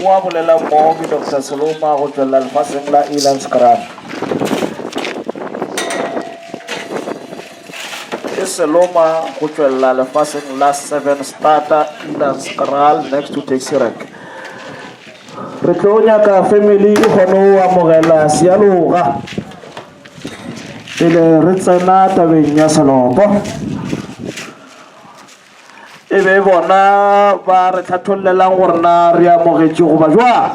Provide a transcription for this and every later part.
wa bolela mo ke Dr. Seloma go tswela lefaseng la Elandskraan. Ke Seloma go tswela lefaseng la 7 Starter Elandskraan next to Taxi Rank. Re tlo nyaka family gone o amogela Sealoga pele re tsena tabeng ya Selopo. Ebe bona ba re tlhathollelang gore na re amogetše goba jwa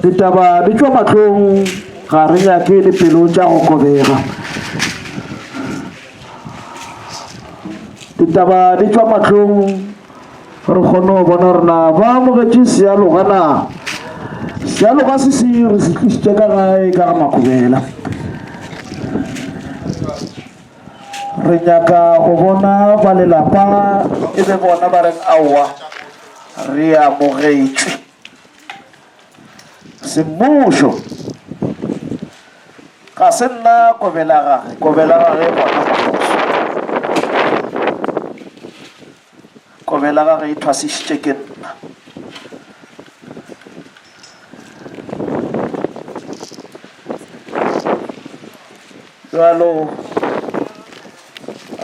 ditaba di tšwa matlhong ga re nyake le pelo tša go kobega. Ditaba di tšwa matlhong re kgone go bona gore na ba amogetše Sealoga na. Sealoga se re se tlišitše ka gae ka ga Makobela. Re nyaka go bona ba lelapa e be bona ba reng aowa re amogetšwe. Semmušo ga se nna kobela gage bona kobela gage e thwasišitše ke nna. Jalo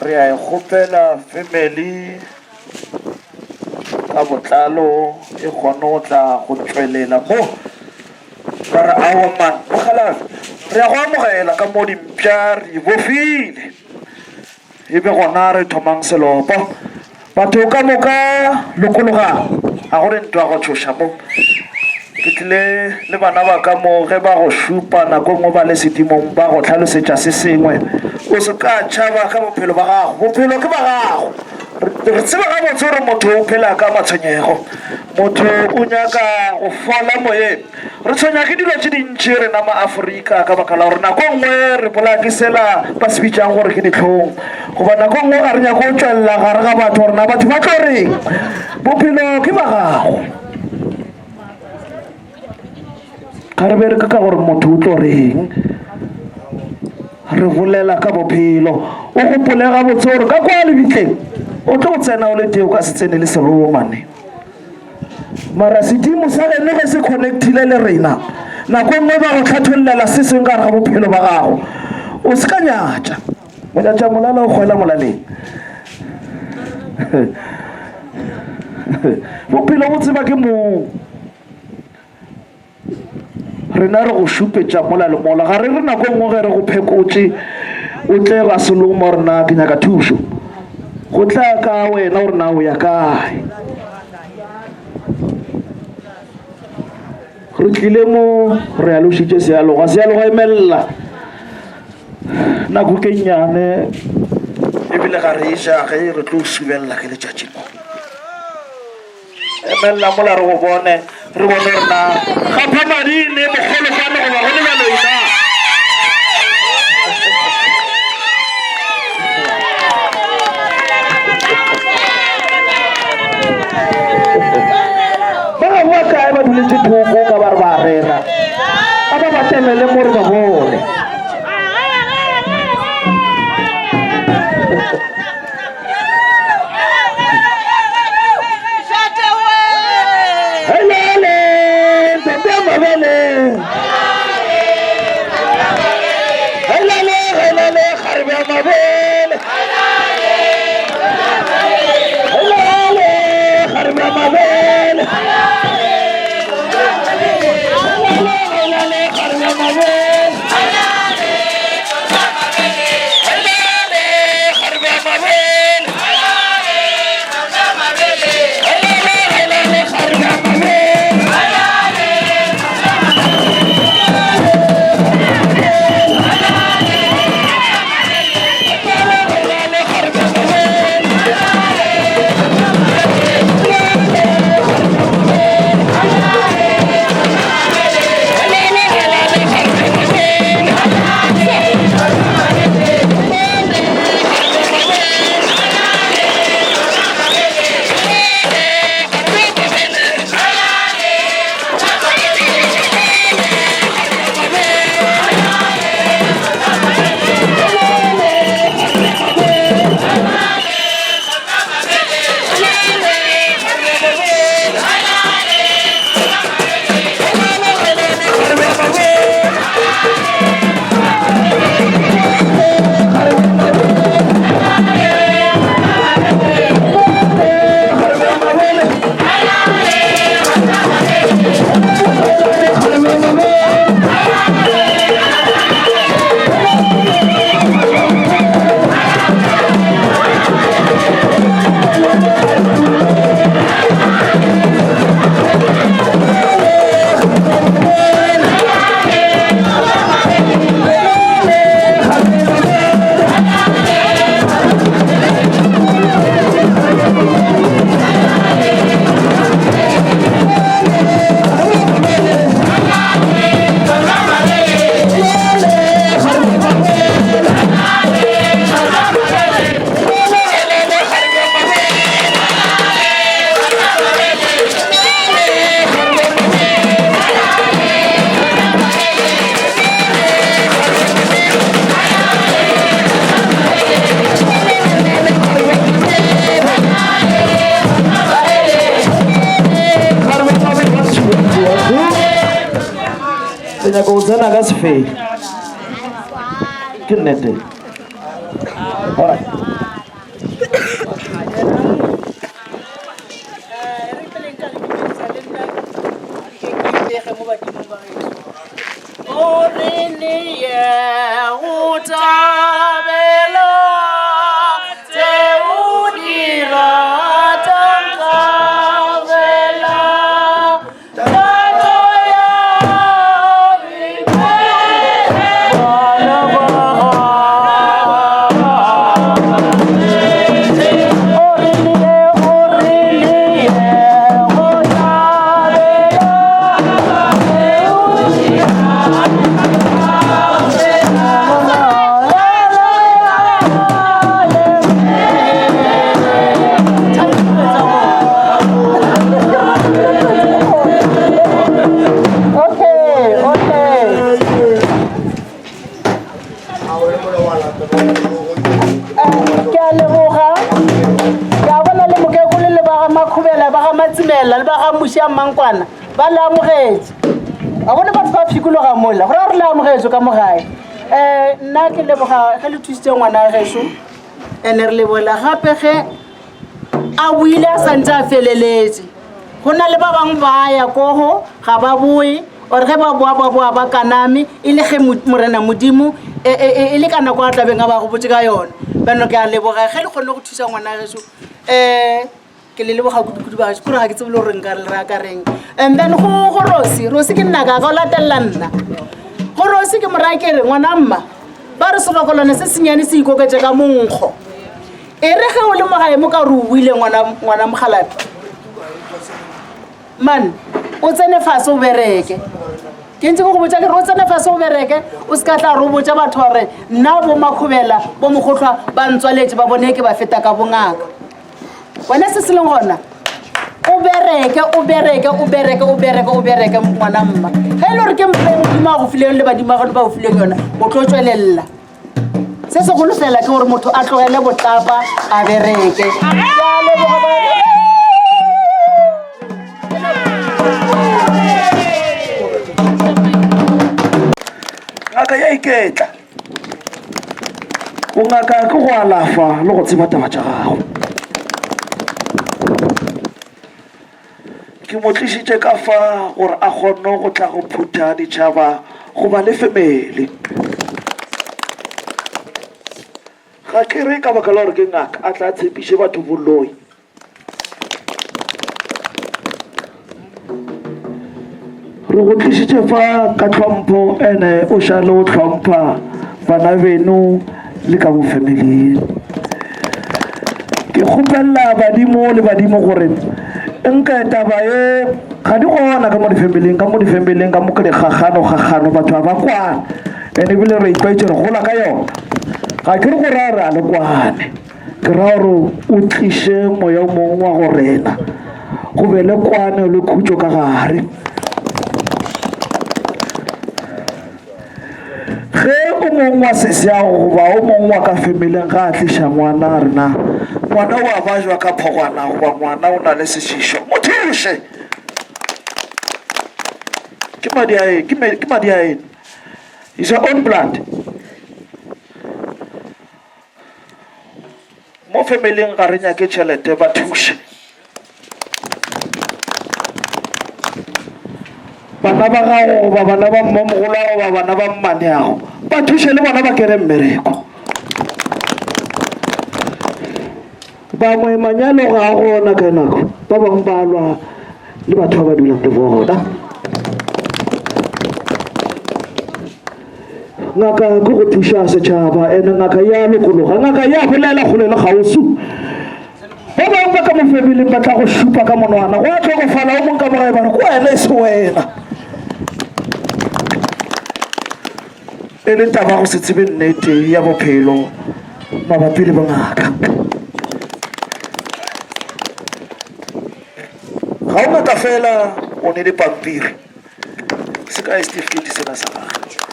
re a ikgopela family ka botlalo e kgone go tla go tswelela mo ba re awa man mogalafe re a go amogela ka mo dimpša re bofile e be gona re thomang Selopo. Batho ka moka lokologang ga gore ntwa go tshoša mo ke tlile le bana ba ka mo ge ba go šupa nako ngwe ba le sedimong ba go tlhalosetša se sengwe o se ka tšhaba ka bophelo ba gago. Bophelo ke ba gago. Re tseba gabotse gore motho o phela ka matshwenyego, motho o nyaka go fola moyeng. Re tshwenya ke dilo tše dintši rena maAforika ka baka la gore nako ngwe re polakisela ba se bitšang gore ke ditlhong goba nako ngwe ga re nyako go tswelela gare ga batho gore na batho ba tlo reng. Bophelo ke ba gago. Ga re bereke ka gore motho o tlo reng, re bolela ka bophelo. O gopole gabotse gore ka kwa lebitleng o tlo go tsena o le teo ka se tsene le seromane, mara sedimo sa gene ge se connectile le rena nako ngwe ba go tlhathollela se seng ka re ga bophelo ba gago. O se ka nyatša monyatša molala o kgwela molaleng. Bophelo bo tseba ke mong. Rena re go šupetša mola le mola ga re re nako ngwe ge re go phekotše o tle ga Seloma gore na ke nyaka thušo go tla ka wena gore na o ya kae. Re tlile mo re a lošitše Sealoga. Sealoga emelela nako ke nnyane ebile ga re ešage re tlo subelela ke letšatši mo emelela mola re go bone re bone gore na gapha madine mogolofane goba go le baloina. Ba ga boa kae ba duletše thoko ka ba re ba rera a ba ba temele mo re ba bone. ke nyaka go tsena ka sefeng ke nnete Mangkwana ba la amogetse a bone batho ba phikologa mola gore re la amogetse ka mogae nna ke leboga ge le thusitse ngwana geso ene re lebola gape ge a buile a santse a feleletse go na le ba bangwe ba ya kogo ga ba boe ore ge ba boa ba kaname e le ge morena modimo e le ka nako a tlabeng a ba go botse ka yone bano ke a leboga ge le kgonne go thusa ngwana geso ke le leboga kudu ba gore ga ke tsebole gore nka le ra ka reng and then go Rosi ke nna ka o latella nna go Rosi ke mora ke re ngwana mma ba re serokolone se senyane se ikoketse ka monkgo e re ge o le mogae mo ka re o buile ngwana mogalapi man o tsene fase o bereke ke ntse go botsa ke re o tsene fase o bereke o se ka tla re o botsa batho gore nna bo makhubela bo mogotlhwa ba ntswaletse ba bone ke ba feta ka bongaka wena se se leng gona o bereke ngwana mma ge e le gore ke modimo a go fileng le badimo ba go fileng yona o tlo tswelela se segolo fela ke gore motho a tlogele botlapa a bereke ngaka ya iketla o ngaka ke go alafa le go tseba taba tša gago ke mo tlišitše ka fa gore a kgonne go tla go phutha ditšhaba go ba le family ga ke re ka baka la gore ke ngaka a tla tshepiše batho boloi re go tlišitše fa ka tlhompho ene o šale o tlhompha bana beno le ka mo familing ke kgopelela badimo le badimo gore nka taba ye ga di gona ka mo difamileng ka mo ke dikgagano batho ba ba kwana ene bile re itlwaetse re gola ka yona ga ke re go raya re a le kwane ke raya gore o tliše moya o mongwe wa go rena go be le kwane le khutso ka gare ge o mongwe wa seseago goba o mongwe wa ka familing ga a tliša ngwana rena ngwana o a bajwa ka phogwana goba ngwana o na le sešišo mothuše ke madi a ene is your own blood mo familing ga re nyake tšhelete ba thuše bana ba gago goba bana ba mmamogolo goba bana ba mmaneago ba thuše le bona ba kere mmereko bangwe manyalo ga gona ka nako ba bangwe ba lwa le batho ba ba dulang le bona ngaka ke go thuša setšhaba ene ngaka ya lokologa ngaka ya bolela kgolele kgaosu ba bangwe ba ka mo familing ba tla go šupa ka monwana go a tlhokofala o mong ka mogae ba re ko wena e se wena e le taba go se tsebe nnete ya bophelo mabapi le bongaka ga o ngaka fela o ne le pampiri se ka estifikeiti sena sa gage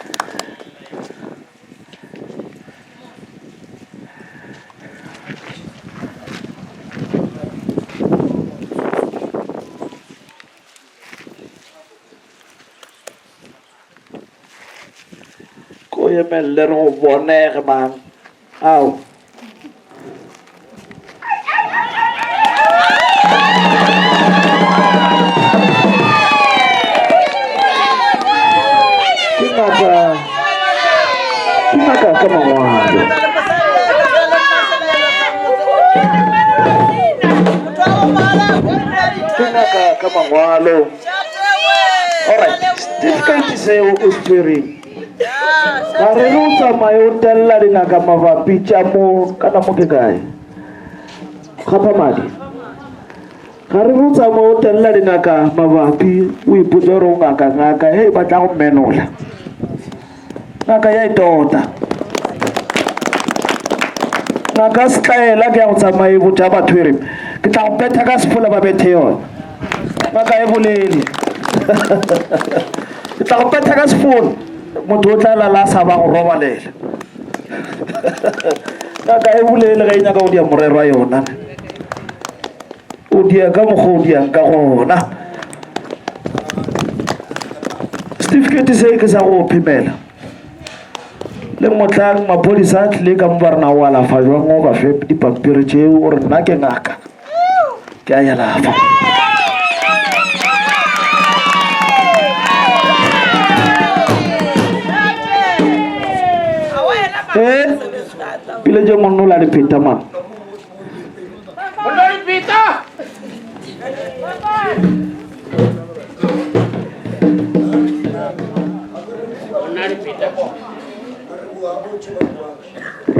emelele re go bonege mang ao ke ngaka ka mangwalo ka mangwalo alright difficulty se o tshwereng ga re re o tsamaye o telela dingaka mabapi tša mo kana mo ke kae kgapa madi ga re re o tsamaye o telela dingaka mabapi o ipotse gore o ngaka he ba tla go menola ngaka ya itota ngaka setlaela ke ya go tsamaye botša batho ere ke tla go betha ka sefola ba bethe yone ngaka e bolele ke tla go betha ka sefola motho o tla lala sa ba go robalela ngaka e bolele ga e nyaka o dia morerwa yona o dia ka mokgwa o diang ka gona certificate se ke sa go phimela le motlang maphodisa a tlile ka mo ba rena o alafa jwang o ba fe dipampiri tšeo gore nna ke ngaka ke a yalafa pile je monna o la dipheta man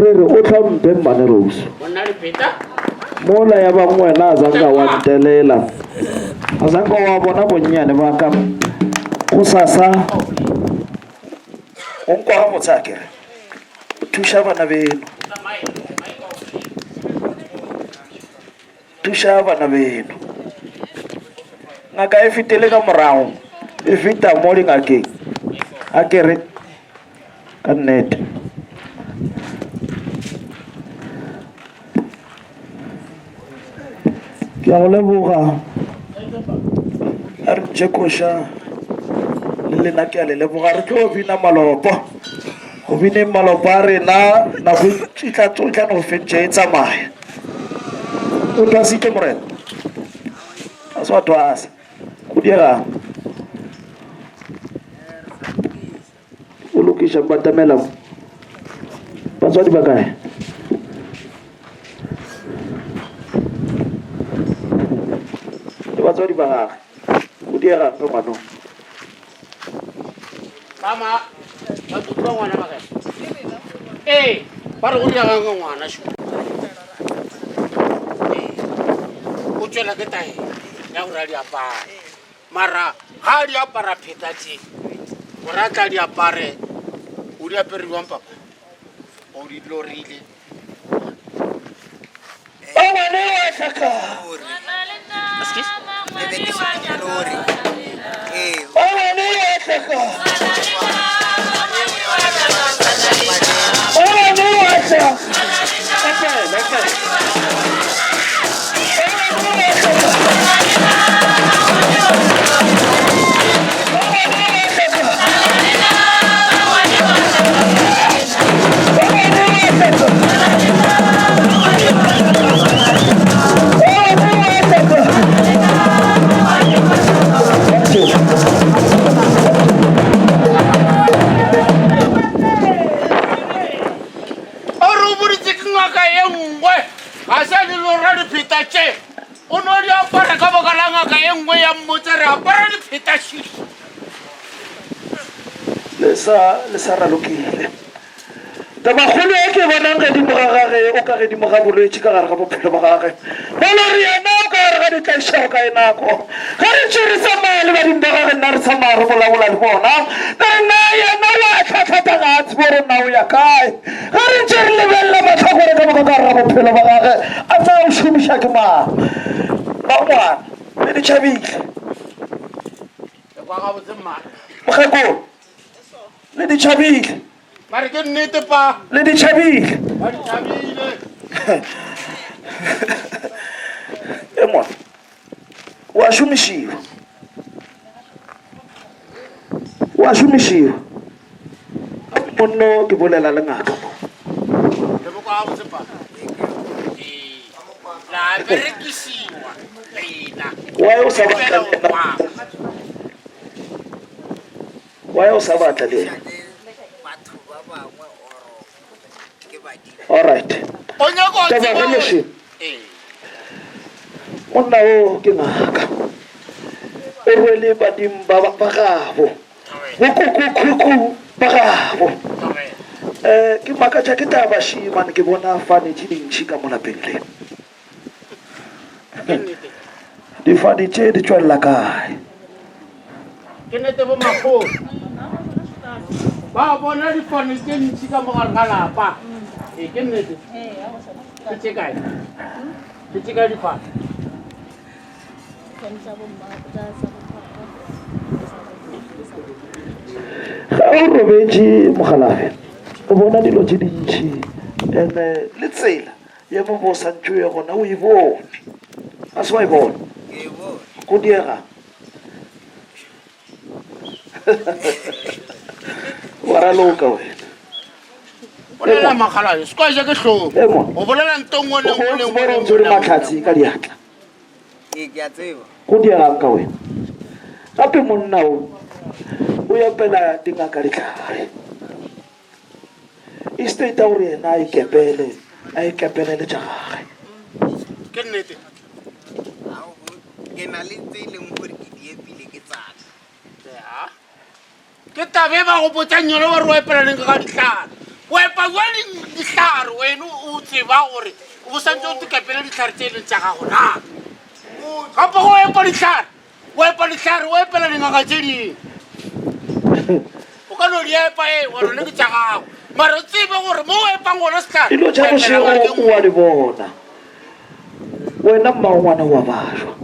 re re o tlhampe mmane Rose mola ya bang wena a zanka wa ntelela a zanka wa bona bonnyane ba ka go sasa o nkwa ga motsakere o thuša bana beno ngaka e fetele ka morago e feta mo dingakeng a kere ka nnete ke a go leboga a re tšekoša le lena ke a le leboga re tlo bina malopo go bineng malopo a rena nako e tla tsotlhane go fentše e tsamaya o twasitse morena a se wa twasa go diegang o lokiša batamela batswadi ba kae le batswadi ba gage go diegang ka ngwanong mama ba tutwa ngwana ba kae eh ba re go diegang ka ngwana sho o tswela ke tae ya go ra diapara mara ga di apara pheta tse go ra tla di apare o di aperiwang papa o di lorile o ngwane wa tlhaka o ngwane wa tlhaka o ngwane wa tlhaka le sa ralokile tabagolo e ke bonang gedimo ga gage o ka gedimo ga bolwetse ka gare ga bophelo ba gage bolo re yena o ka gare ga ditlaišago ka e nako ga re tšere tsamaya le badimo ba gage nna re tsamaya re bolabola le bona nna yena wa tlhatlhata ga a tsebo gore nna o ya kae ga re ntše re lebelela matlhakore ka moka ka gare ga bophelo ba gage a tsaya o šomiša ke mang ba ngwana le ditšhabile mokgekolo le ditšhabile mare ke nnete pa le ditšhabile ba di thabile e mona wa šomišiwa monno ke bolela le ngaka mo le bo kwa botse pa la berekisiwa leina wa yo sa batla le all right o nyako taba ga leshi monna o ke ngaka o rwele badimba ba gabo kuku ba gabo ke makatša ke taba shimane ke bona fane tše dintšhi ka molapeng le difane tše di tšwelela kae ke nete bo makgolo ba bona difane tše ntši ka mogare ga lapa ke nnete ke tše kae difane ga o robetše mogalafe o bona dilo tše dintšhi ande le tsela ye mo bo santšo ye gona o e bone a se wa e bona go diegang wa raloka wena bolela makgalayo se kwa ja ke tlhogo o bolela ntong ntse re matlhatsi ka diatla go diegang ka wena gape monna o yapela dingaka ditlhare e state gore yena a ikepele le tša gage ke nnete ke na le tse e leng gore ke di epile ke tsaka ke tabe ba go botsa nyole wa re o epela leng ka ditlhare o epa jale ditlhare wena o tseba gore o santse o tekepele ditlhare tse e leng tša gago na gape go epa ditlhare o epela dingaka tse ding o ka no di epa gore ne ke tša gago mara o tsebe gore mo o epang gona setlhare dilo tša bošego wa di bona wena mmangwana wa bašwa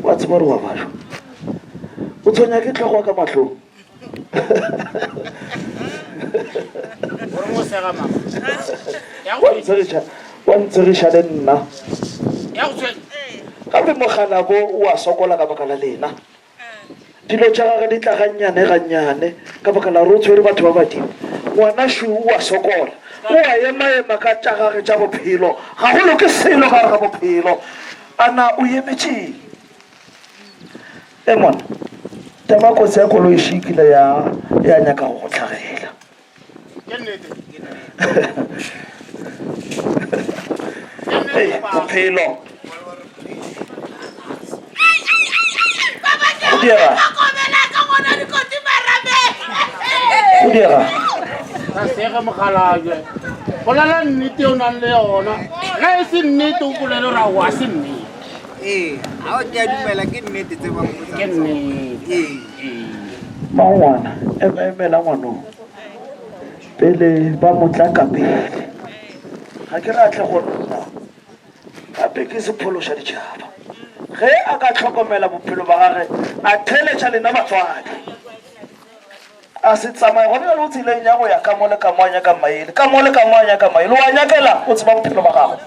wa tseba gore wa bašwa o tshwenya ke tlhogo ka matlhong gore mo sega mama wa ntshegiša le nna ya go tshwenya gape mogalabo o a sokola ka baka la lena dilo tša gage di tla gannyane ka baka la re o tshwere batho ba badimo ngwana šu o a sokola o a emaema ka tša gage tša bophelo ga go loke selo ka gare ga bophelo ana o emetšeng mona tema kotsi ya koloi šikile ya nyaka go tlhagela ke nnete bophelo go diega ka sega mogalaje go lela nnete o nang le yona ga e se nnete o bolele gore a wa se nnete ga o ke a dumela ke nnete tse ke nnete mangwana emela ngwanong pele ba motlaka pele ga ke ratle go nna gape ke sephološa ditšhaba ge a ka tlhokomela bophelo ba gage a theletša lena batswadi a se tsamaye gone le o tseleng ya go ya ka mo le ka mo a nyaka maele wa nyakela o tseba bophelo ba gago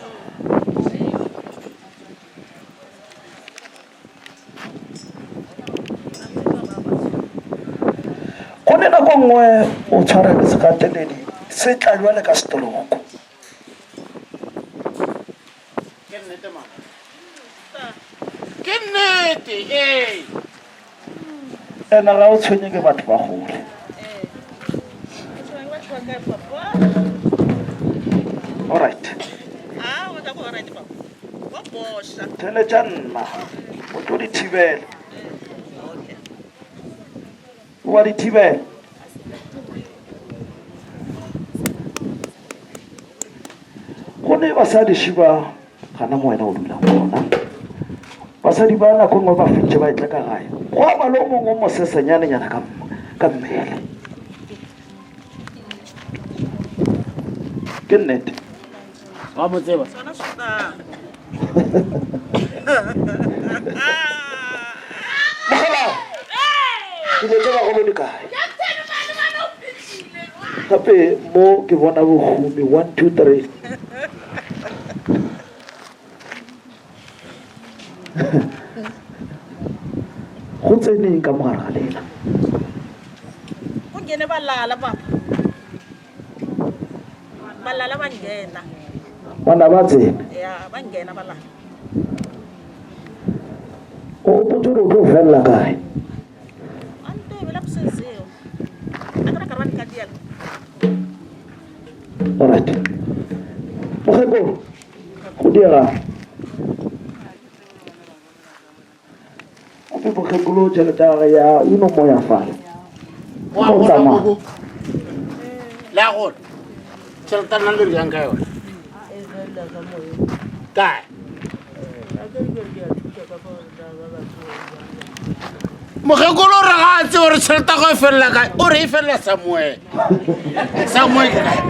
go ne nako nngwe o tshwara ke sekateledi se tla jwale ka setoloko ke nnete ena ga o tshwenye ke batho ba gole alright theletša nna o tlo di thibela wa di thibela go ne basadi šiba gana mo wena o dula gona basadi ba nako ngwe ba fetše ba etle ka gae go a malo mongwe mosesenyanenyana ka mmele ke nnete wa mo tseba mogala dilo tse bagolo di kae gape mo ke bona bogumi 1 2 3 go tseneng ka mogare ga lela go ngene balala papa balala bangena bana ba tsena ya bangena balala o potso re o tlo fella kae ante bela buseseo akara karabani kadial alright mokgekolo go dira ape mokgekolo tšhelete ya gage ya eno mo ya fale wa Go go tsamaya. go la go tšhelete nna le yang ka yona kae mokgekolo o re ga a tse gore tšhelete go e felela kae o re e felela samuele samuele ke kae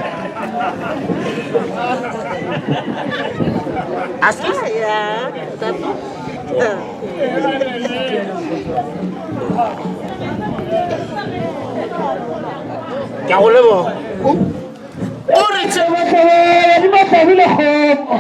ya tata ke a go leboga o re di ba tlabile kgomo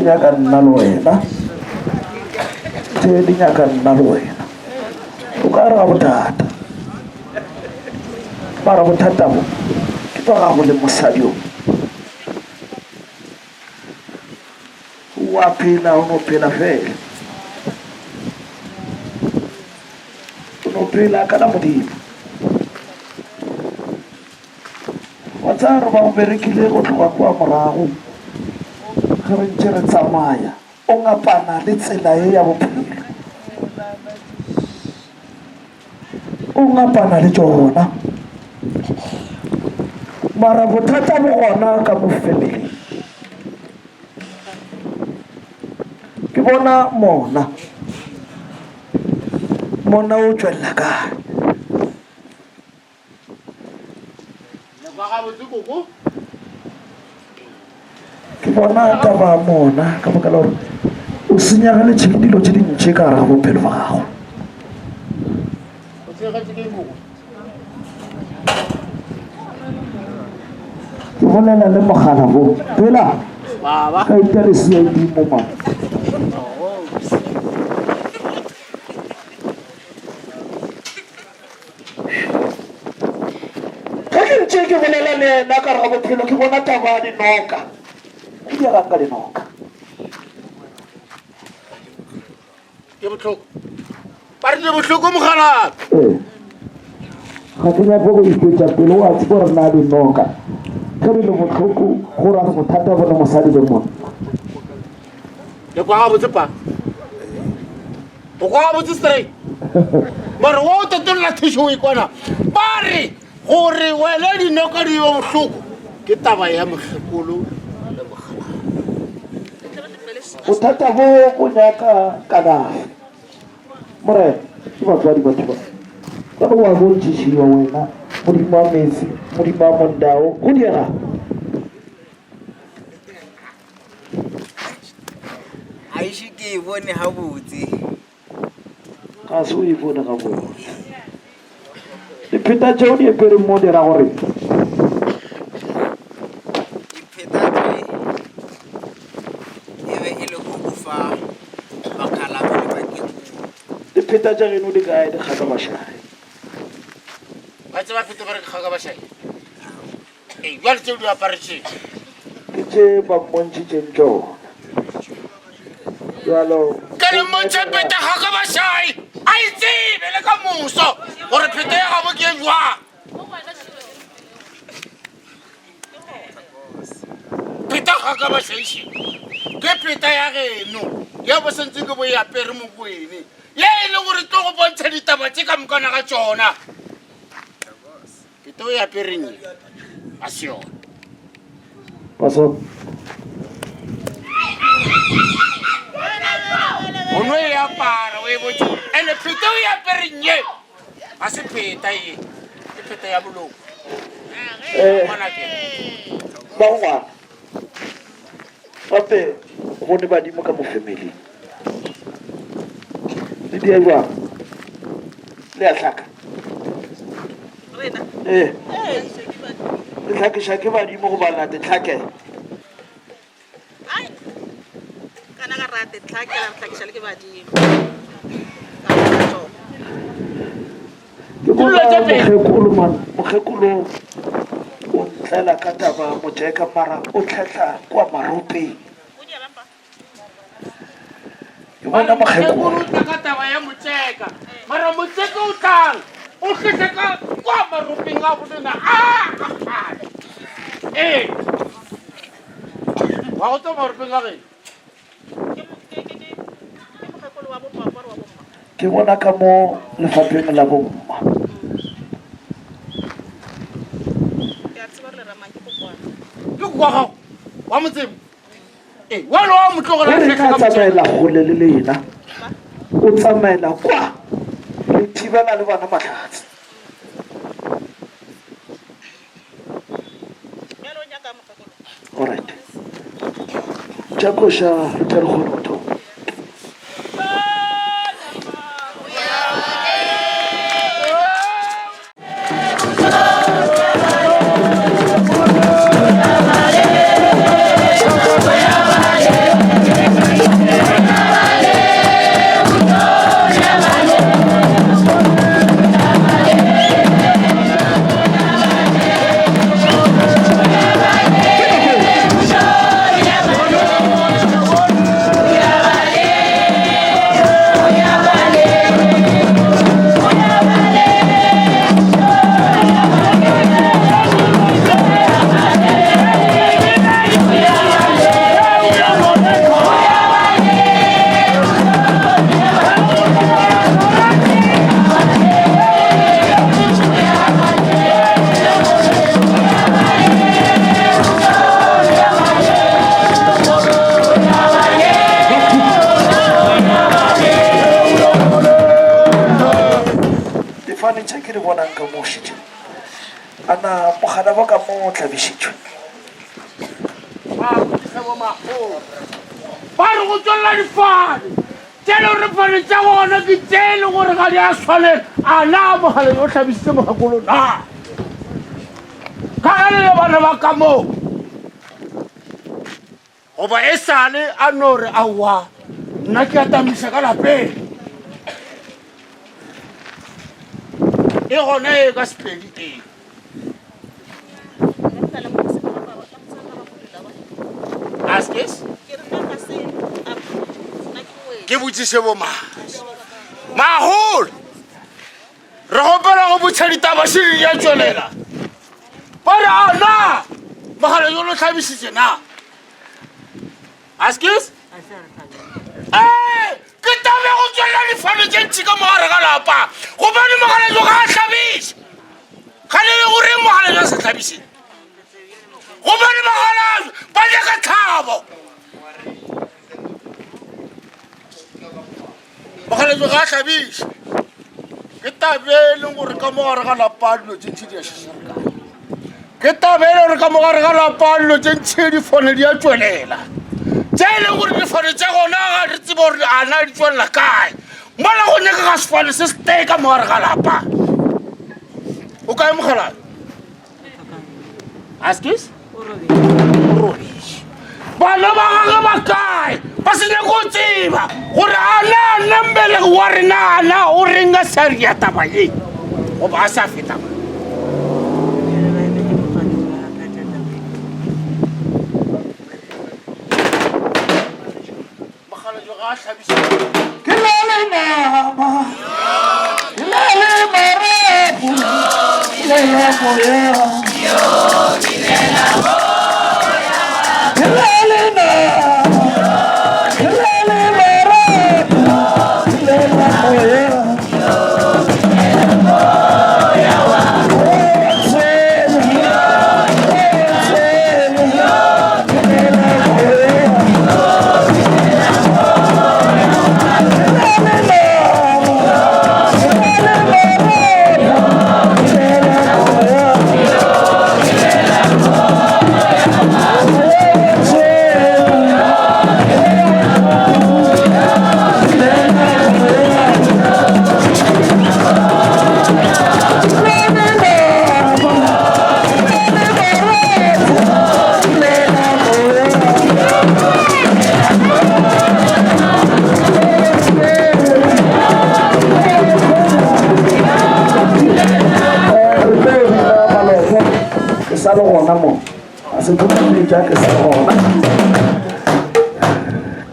di nyaka nna le wena tse di nyaka nna le wena o ka re ga bothata mara bothata bo ke ba gago le mosadi o wa phela o no phela fela o no phela ka la modimo wa tsaya re ba go berekile go tloga kwa morago ge re ntse re tsamaya o ngapana le tsela e ya bophelo o ngapana le tsona mara bothata bo gona ka mo family ke bona mona o tswella kae ke bona taba mona ka baka la gore o senyagaletse ke dilo tse dintšhe ka gare ga bophelo ba gago ke bolela le mogala bo pela ka itale cid mo ma ka ke ntse ke bolela le ena ka gare ga bophelo ke bona taba ya dinoka ke diagang ka dinoka ke botlhoko ba re le botlhoko mogalape ga ke nyako go ikwetsa pele o a tse gore na dinoka ge di le botlhoko gore a bothata bone mosadi le mone le kwa ga botse pa o kwa ga botse straight mare wa o tetolola thiso o ikwana ba re gore wele dinoka di yo botlhoko ke taba ya mokgekolo le mogala bothata bo bo nyaka kalafi morena ke batswadi batho ba ka go wa bontšhišiwa wena modimo wa metsi modimo wa mondao go diega a ise ke e bone gabotse ga se o e bone ga bone dipheta tšeo di epereng mo dira gore diphetatse e be e le go go fa bakgalabo le bakeng dipheta tša geno di kae dikgaka bašai ba tse ba fete ba re kgaga ba šai ee jale tseo di aparetseng ke tše ba mmontšhitšeng tsona jalo ke le mmontšha peta kgaga ba šai a itsebe le ka moso gore pheta ya gabo ke jwang pheta ga ka ba shaishi ke pheta ya geno ya bo sentse ke bo ya pere mo kwene ye ile gore tlo go bontsha ditaba tse ka mokana ga tsona pheta o ya pereng a sio Paso. ono ya para we botse ene pheta o ya pereng ye a se pheta ye ke pheta ya boloko bona ke Bangwa. Gape go ne badimo ka mo family. Le di jwa. Le a tlhaka. Rena. Le tlhakisha ke badimo go bana te tlhake. Ai. Kana ga rate tlhakela tlhakisha le ke badimo. Ke bona mogekolo o ntlela ka taba mojeka mara o tlhatla kwa maropeng. Ke bona mogekolo ka taba ya motseka mara motseka o tlang o tlheteka kwa maropeng a bolena wa go tswa maropeng a geno ke bona ka mo lefapheng la bomma. ke kwa gago wa motsebo wena wa motlogela Re ka tsamaela gole le lena. O tsamaela kwa le thibela le bana matlhatsi. Alright. Jakosha re kgone go thoma. Ke re bonang ka mo shitse ana mogala ba ka mo tlhabisitswe ba re go tswelela difane tse le gore fane tsa gona ke tse le gore ga di a tshwanela a na mogala yo tlhabisitse mogakolo na ka gane le bana ba ka moo goba e sale a no re aowa nna ke atamisa ka lapeng e gona e ka sepedi teng askes ke botsise bo maholo re gopela go botšha ditaba se di ya tswelela ba re ana mogala yo lo tlhabisitse na askes ke tabe go tswelela difane tse ntši ka mogare ga lapa gobane mogala jo ga a tlhabise kgale le gore mogala jo a sa tlhabise gobane mogala ba nyaka tlhabo mogala jo ga a tlhabise ke tabe e leng gore ka mogare ga lapa dilo tse ntši di a šešereka ke tabe e le gore ka mogare ga lapa dilo tse ntši difone di a tswelela tse e leng gore difane tsa gona ga re tsebe gore ana di tswelela kae mola go nyaka ga sefane se stay ka mogare ga lapa o kae mogala askis bana ba gage ba kae ba se nyako o tseba gore ana nambele wa rena ana o renga saria taba ye goba a sa feta ke lele nama ke lele mare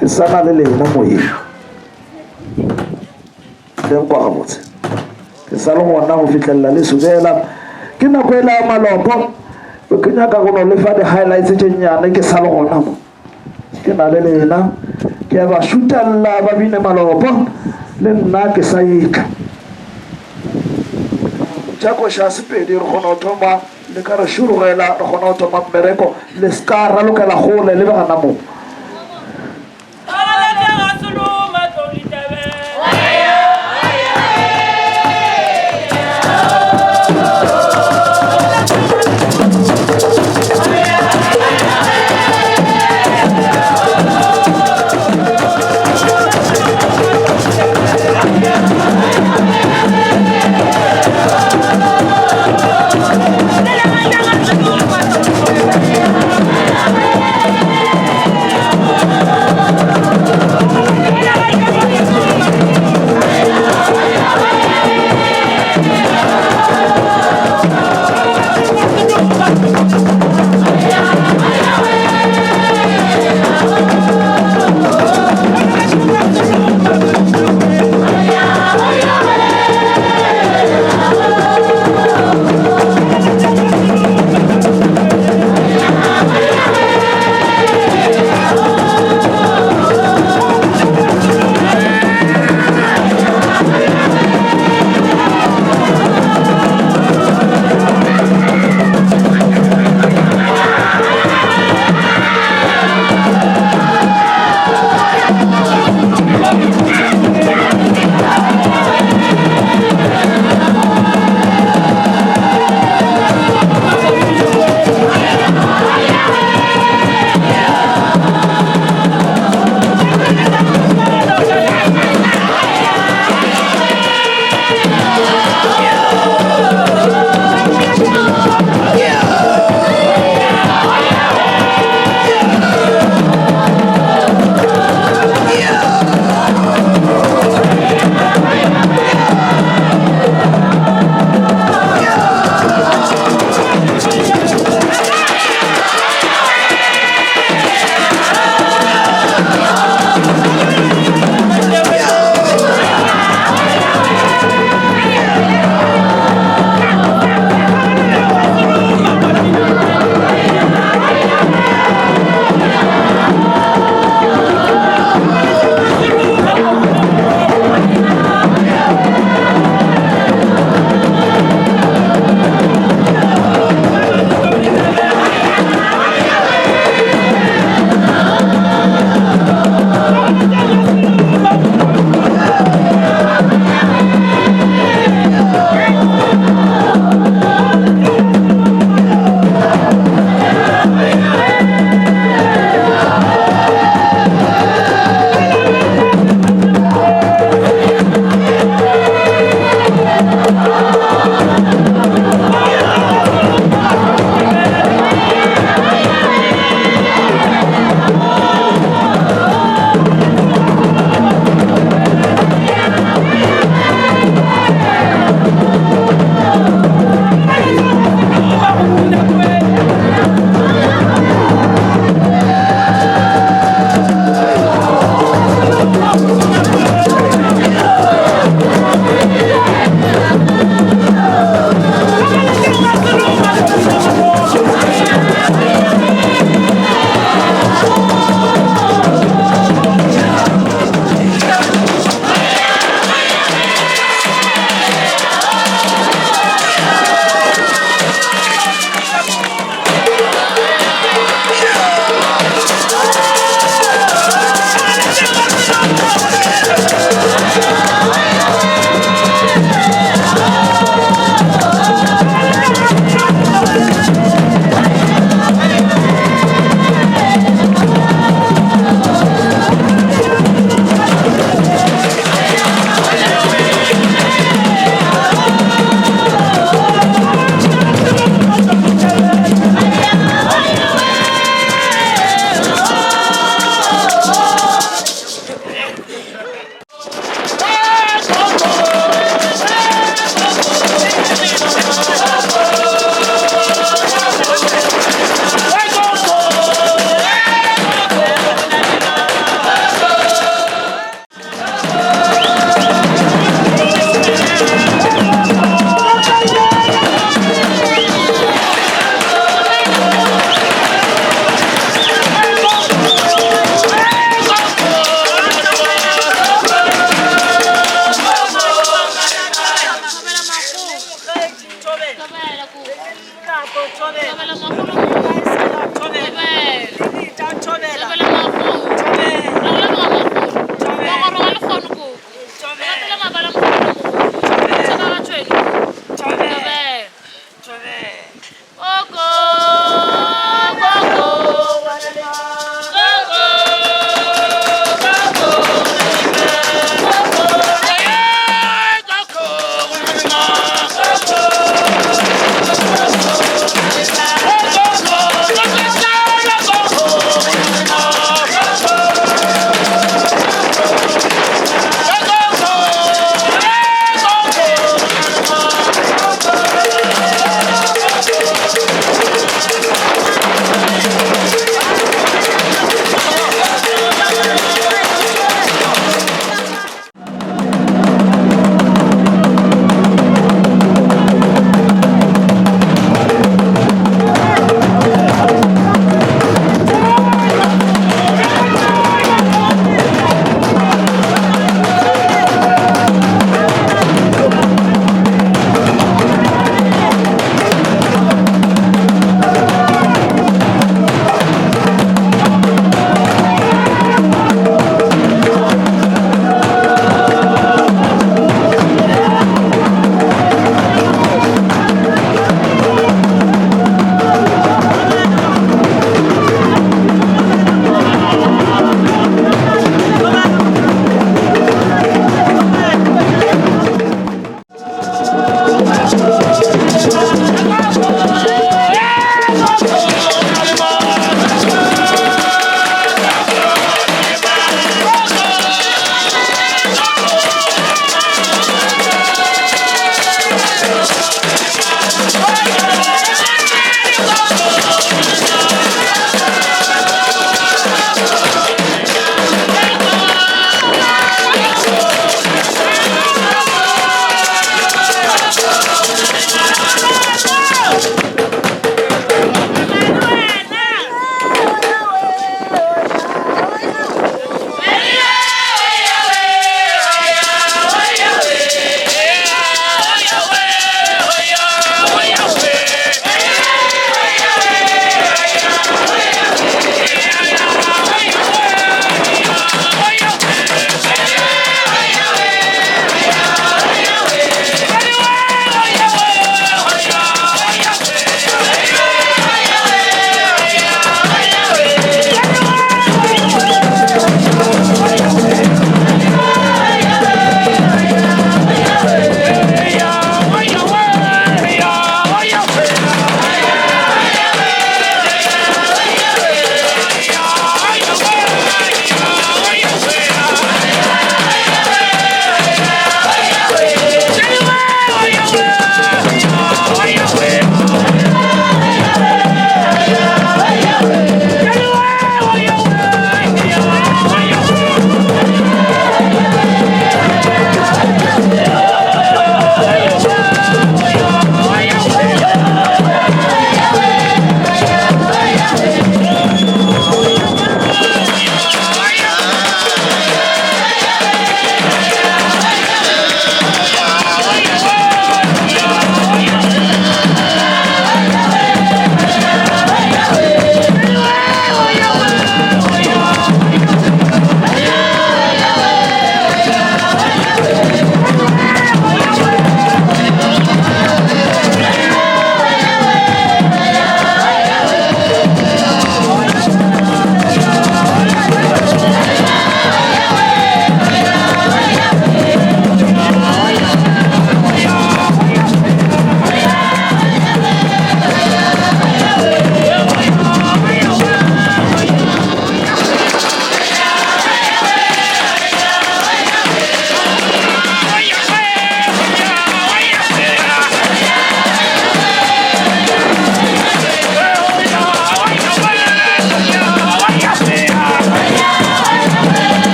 ke sana le lena moyeng teng kwa gabotse ke sa le gona go fitlhelela le sobela ke nako e la malopo ke nyaka go no lefa di-highlights tše nnyane ke sa le gona mo ke na le lena ke ba šutella ba bine malopo le nna ke sa ika tša koša sepedi re kgona go thoma le ka re šurugela re kgona go thoma mmereko le ska ralokela gole le begana mo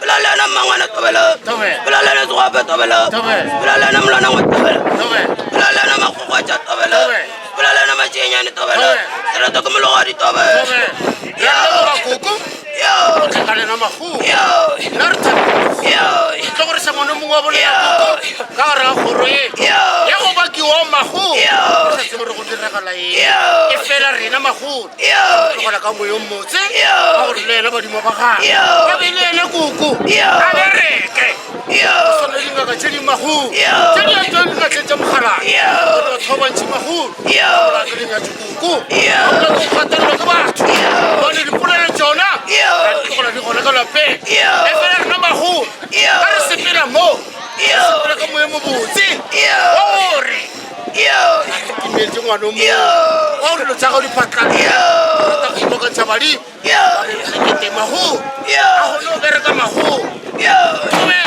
Bulalana mangwana tobela. Bulalana zwabe tobela. Bulalana mlana tobela. Bulalana makukwacha tobela. Bulalana machinyani tobela. Serata kumulogari tobela. Ya kuku. Yo. Kalena mahu. Yo. Narta. Yo. Togore sa mono mungwa bole ya kuku. Kara khoroye. Yo. Ya go ba ki wa mahu. Yo. Se mo go dira kala ye. Yo. E fela rena mahu. Yo. Go la ka mo yo motse. Yo. Ba go le na ba di mo ba ga. Yo. Ba be le na kuku. Yo. A be reke. Yo. Sona linga ka tshedi mahu. Yo. Tshedi ya tshedi ka tshedi mogala. Yo. Go thoba ntsi mahu. Yo. Ba ka linga kuku. Yo. Ba go khatela ka batho. Yo. Ba ni dipolelo tsona. Yo. Go la di gona ka lape. Yo. E fela rena mahu. Yo. Ka re sepela mo. Yo. Sepela ka moemo botse. Yo. Ore. Yo. Imetse ngwana mo. Yo. Wa re lo tsaka di patla. Yo. Ta go ka tsabali. Yo. Ke mahu. Yo. A go no bereka mahu. Yo. Ome.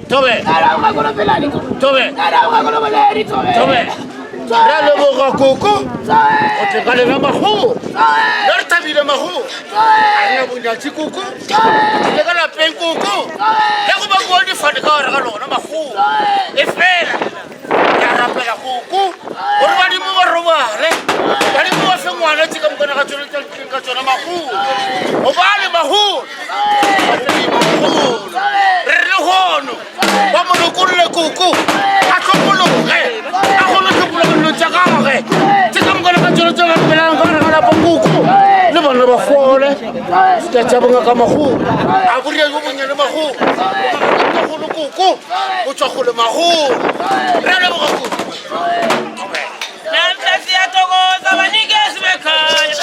Tobe. Tobe. Tobe. Ra le boga koko. O te kale na mahu. Ra tabile mahu. Ana bunda ti koko. Le kala pen koko. Le go ba go di fadi ka ra lona mahu. E fela. Ya ra pela koko. O ba di mo roba le. Ba di mo fe ngwana ti ka mo kana ka tsona ka tsona mahu. O ba le mahu. Re le hono. Ba mo lo kulle koko. A kopolo ge. A hono kopolo lo tsaka ge. Ti ka mo kana ka tsona tsona pela ngwana ka koko. Le bana ba fole. Ska tsabanga ka mahu. A buri yo mo nyane mahu. Ka hono koko. O tswa go le mahu. Re le bo koko. Namhlanje siyathokoza abanikezi bekhaya.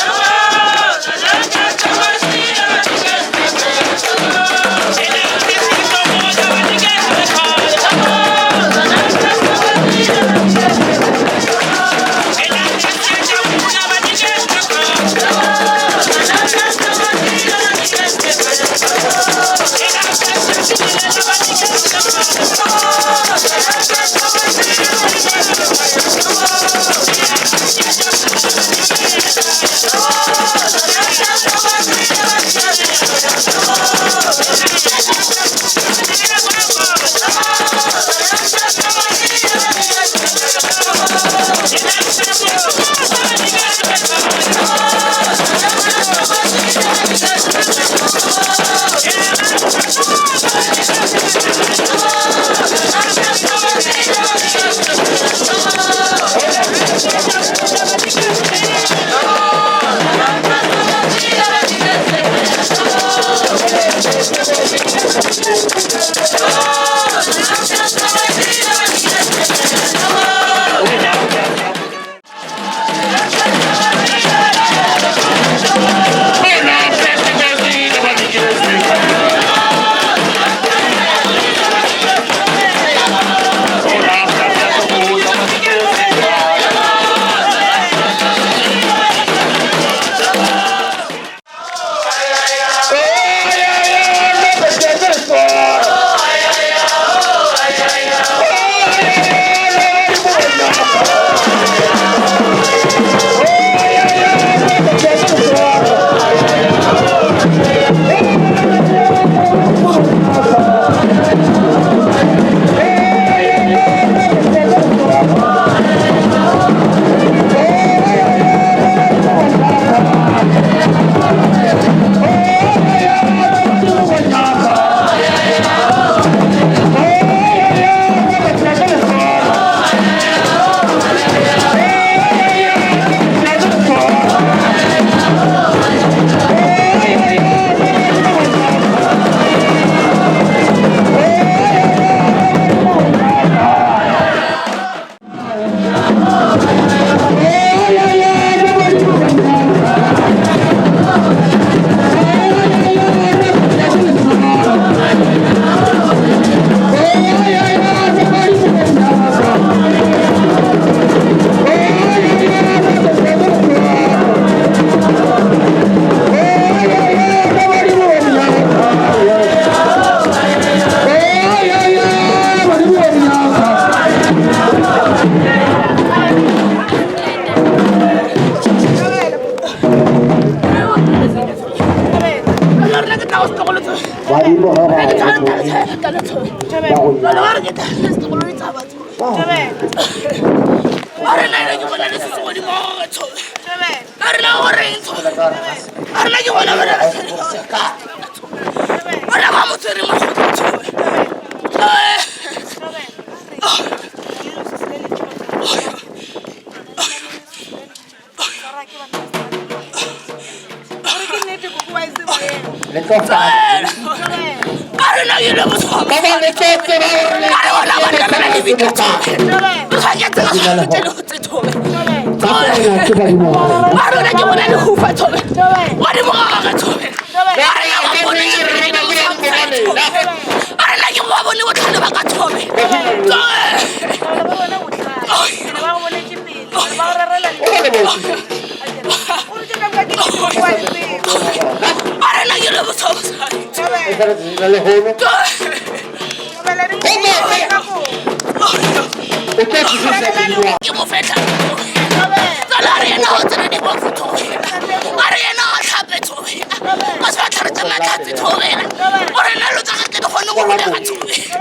Ke mo fetla. Tsala re ena o tsena di bofu thobela. A re ena o tlhape thobela. Ka se batla re tsamaya tlhape thobela. O re nna lo tsa ka tle ke kgone go bula ka thobela.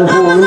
Come on.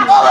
Awe!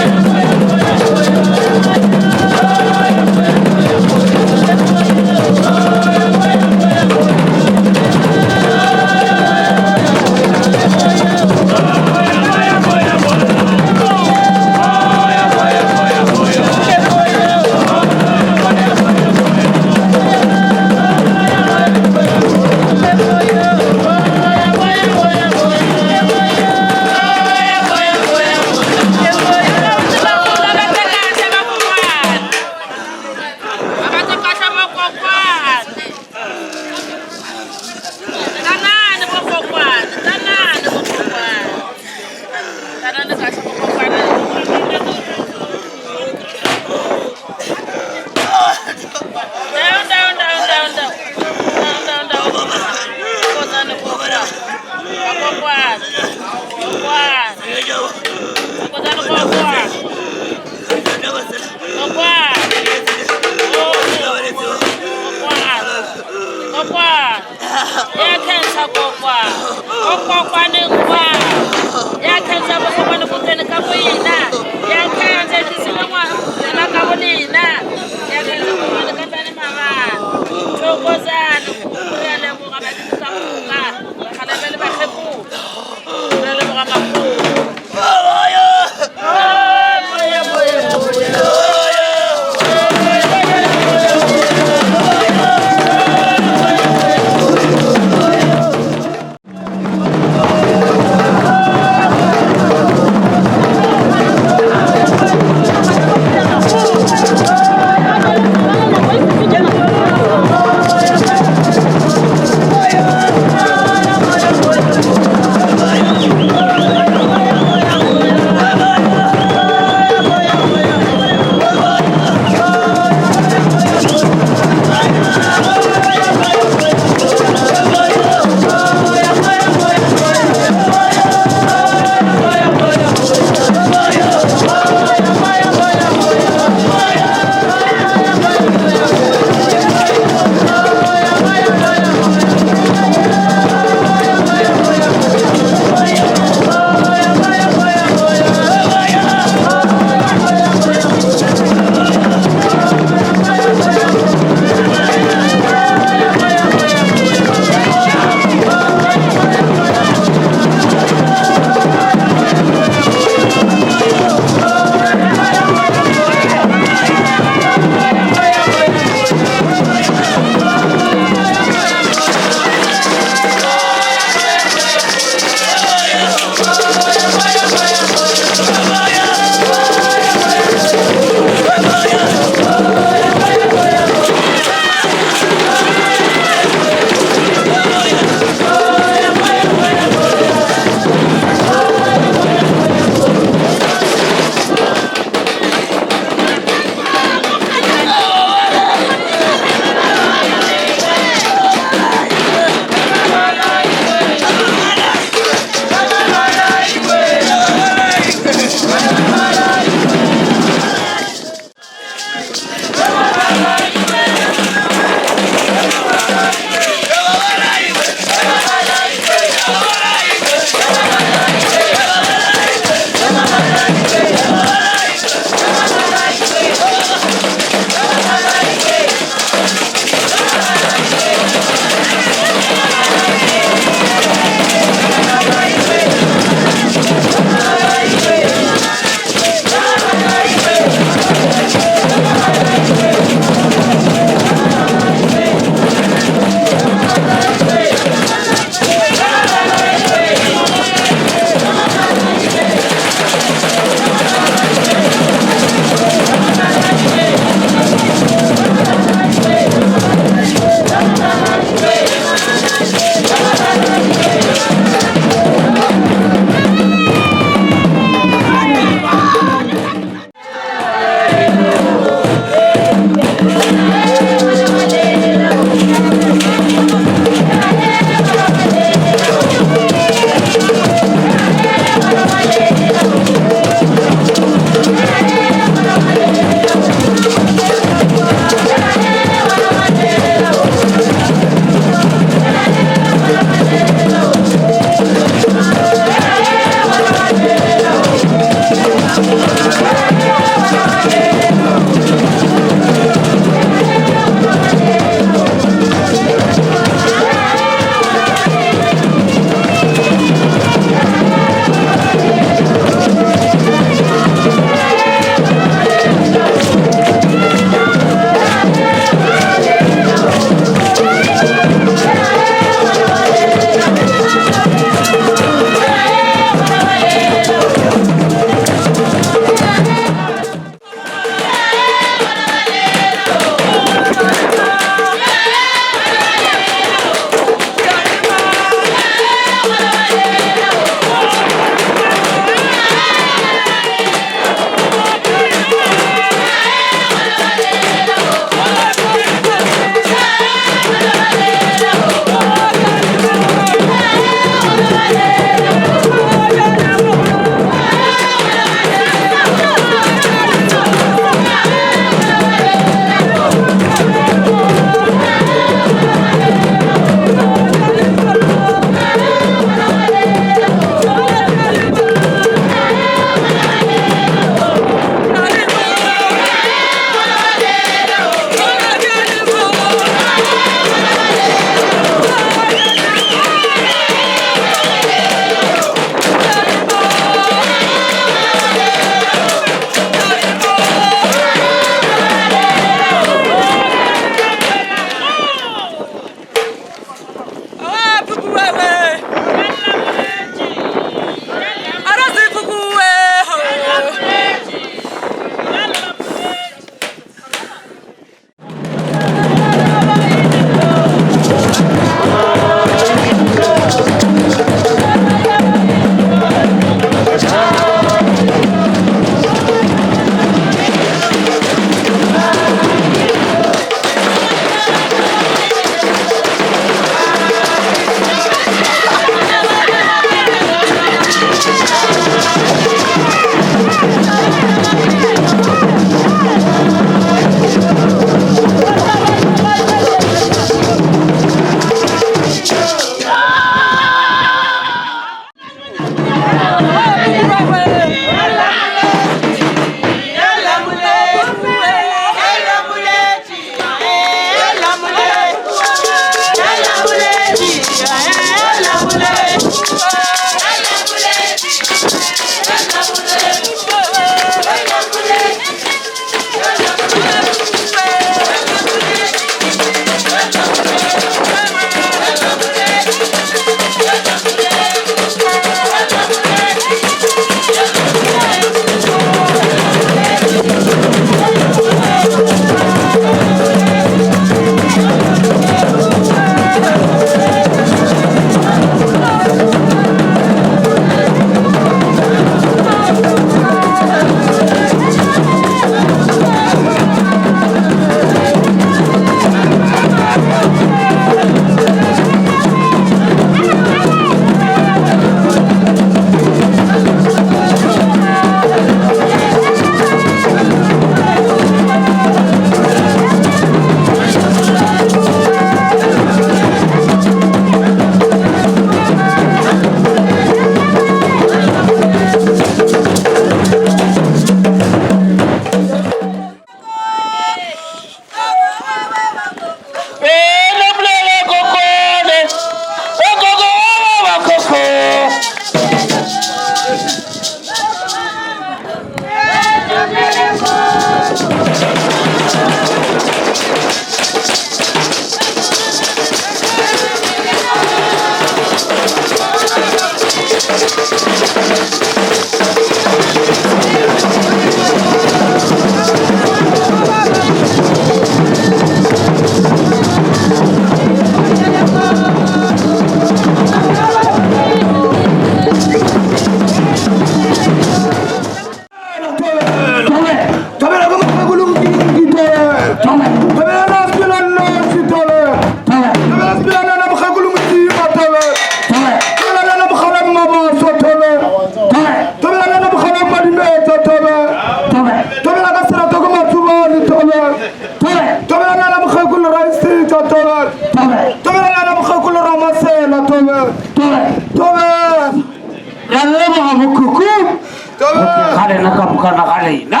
gale na ka bukana gale na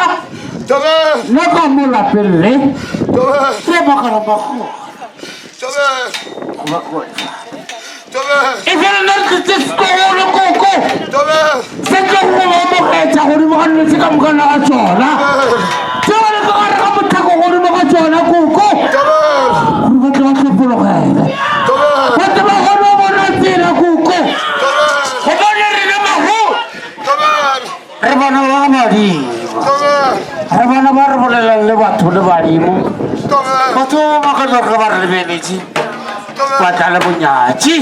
na ka mula pelle se bakara bakho ifela na tsesko lo koko se ka mo mo khetsa gore mo ganne se ka bukana ga tsona tsona ka re ka mothako gore mo ga tsona koko re ba tla ka pologela ba tla ba go bona tsela koko go bona re le mahu re bona ba badimo re bona ba re bolelang le batho le badimo batho ba ka tloga ba re lebeletse ba tla le bonyatši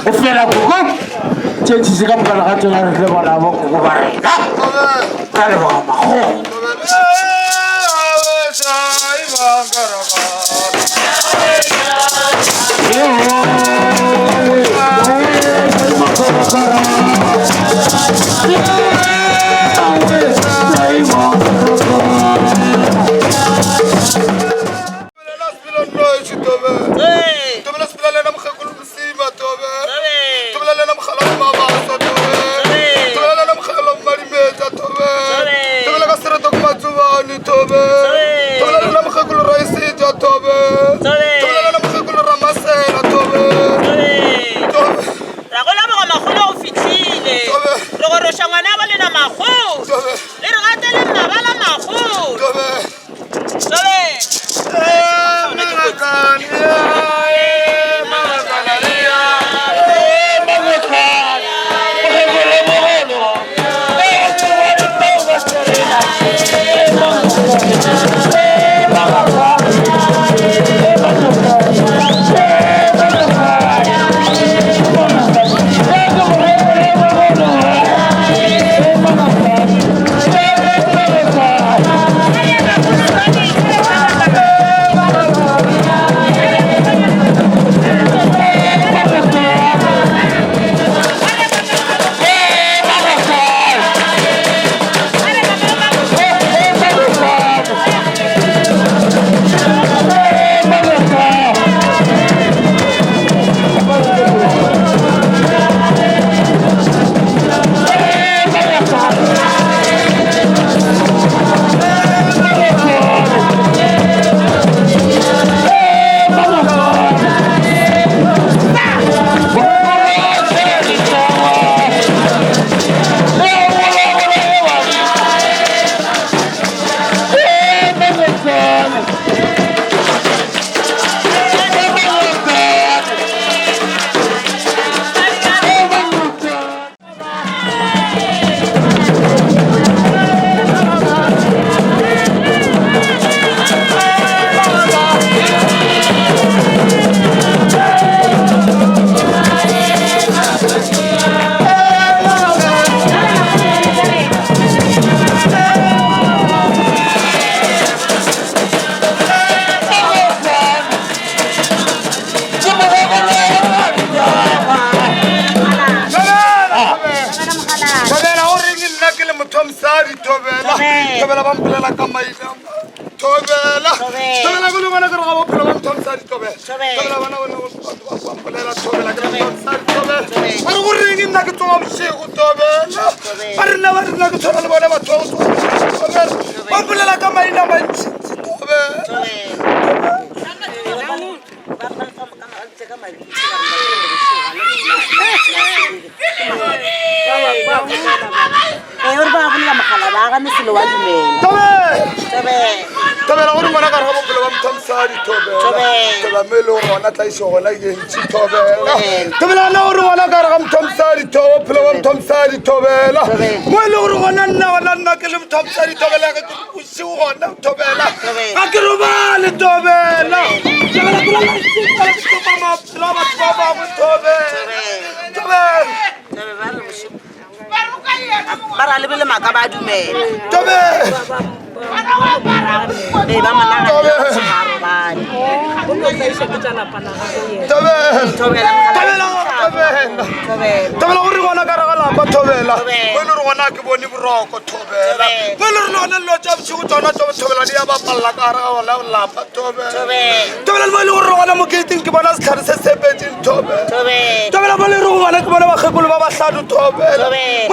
o fela koko tšentši se ka mokala ga tsona re le bona bo koko ba rena ka leboga mago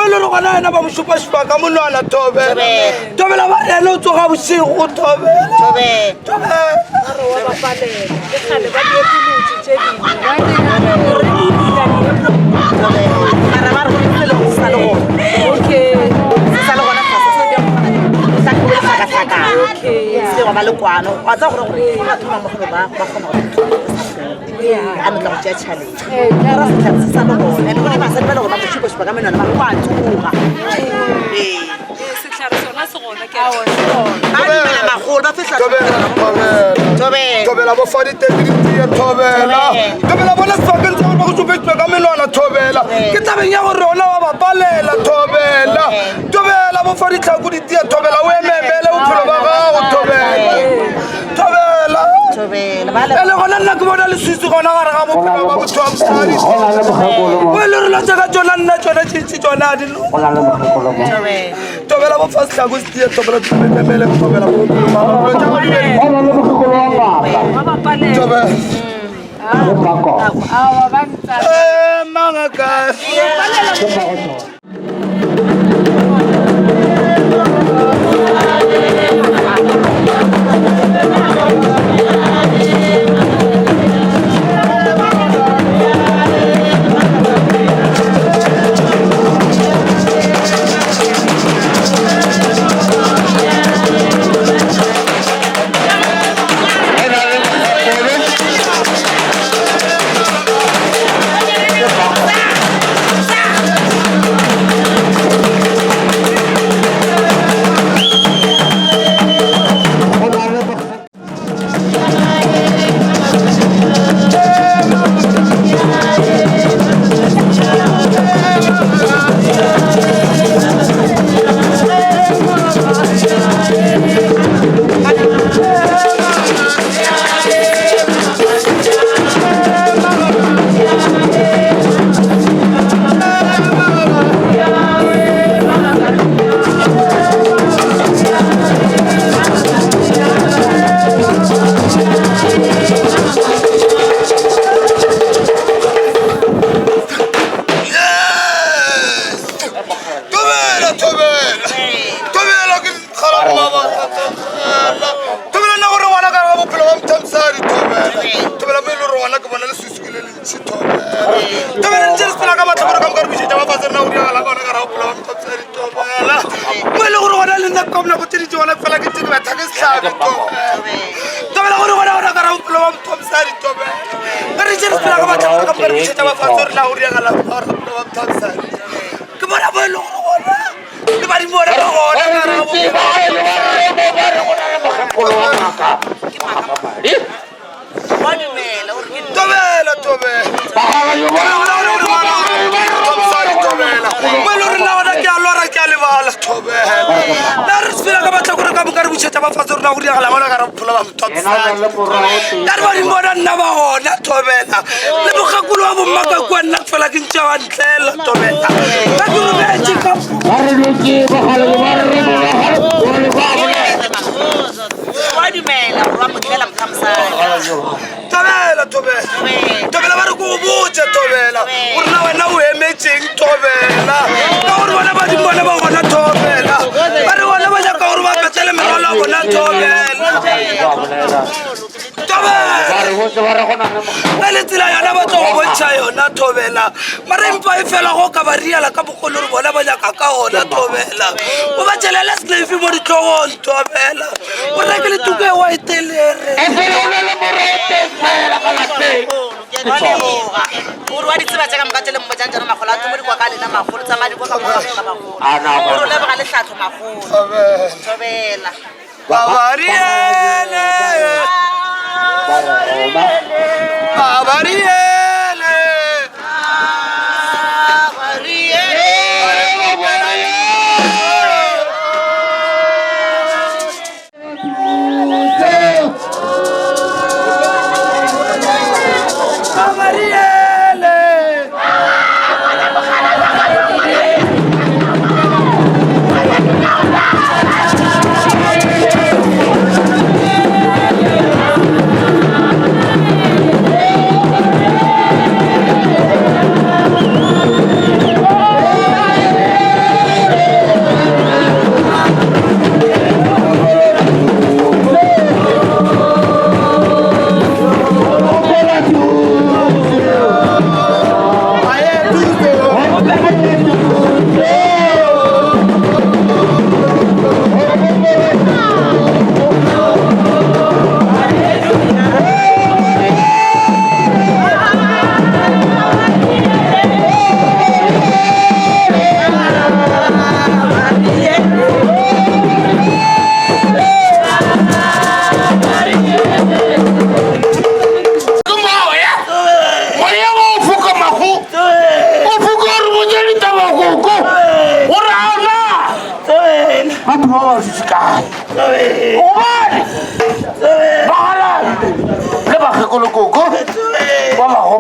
Tobela le re gona ena ba mo šupa-šupa ka monwana thobela thobela ba rena o tsoga bosigo thobela thobela bo fa ditepiditie thobela thobela bona sefakentse gore ba go šupetšwa ka menwana thobela ke tabeng ya gore ona wa bapalela thobela thobela bo fa ditlhako ditia thobela o ememele bophelo ba gago thobela ele gona nna ke bona leswitse gona gare ga bophelo ba motho wa mosadi o e le re lotse ka tsona nna tsona tšintši tsona dino thobela bo fa setlhako se tia thobela ememele thobela bophelo ba gago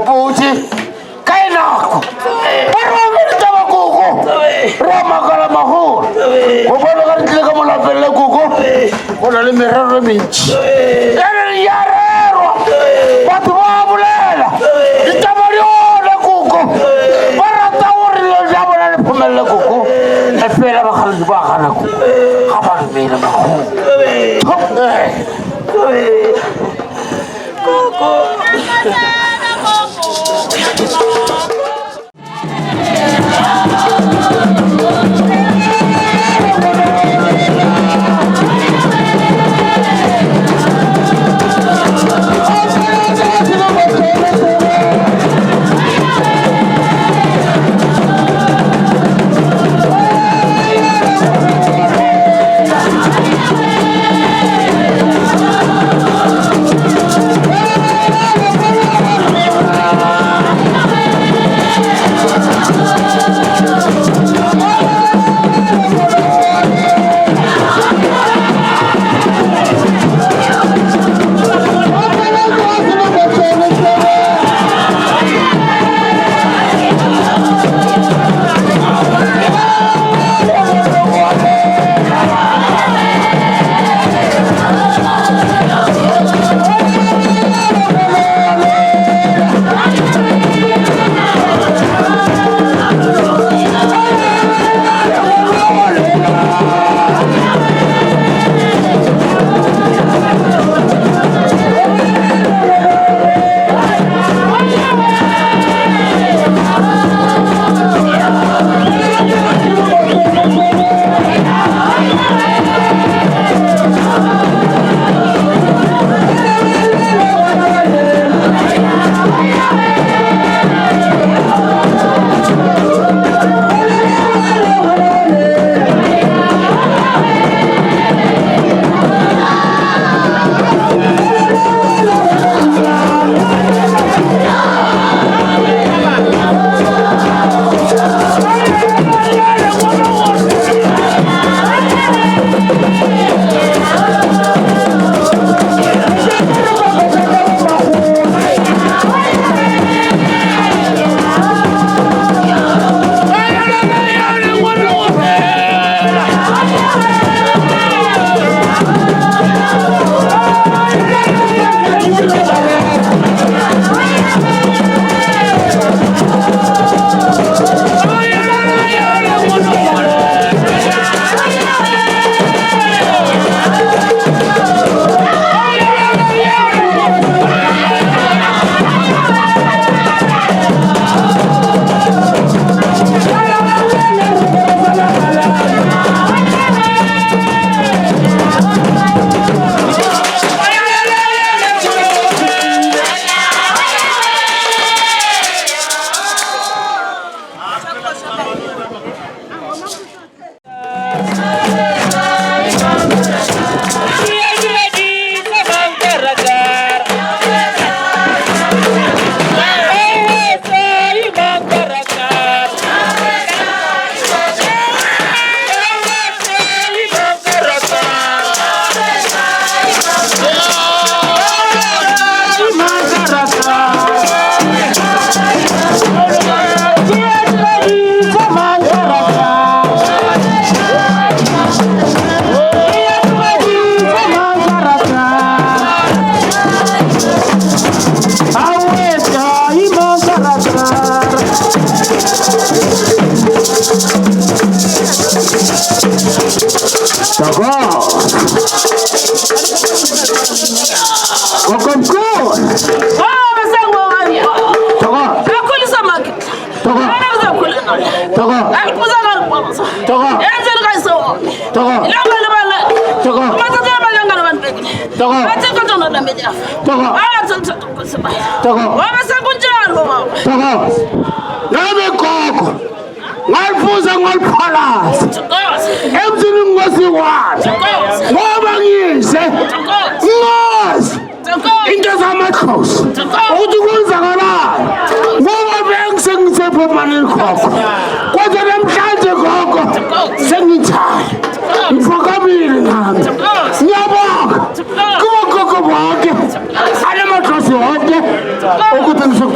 Puji, Kainako, Paramita Kuko, Ramakala Mahu, Kupanakan Kamala Pele Kuko, Kunali Mirror Minch, Yarero, Patuabula, Tamario Kuko, Paratawari Jabana Pumela Kuko, and Fela Halbahanaku, Haman made a Mahu.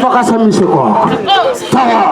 phakasamise koko tawa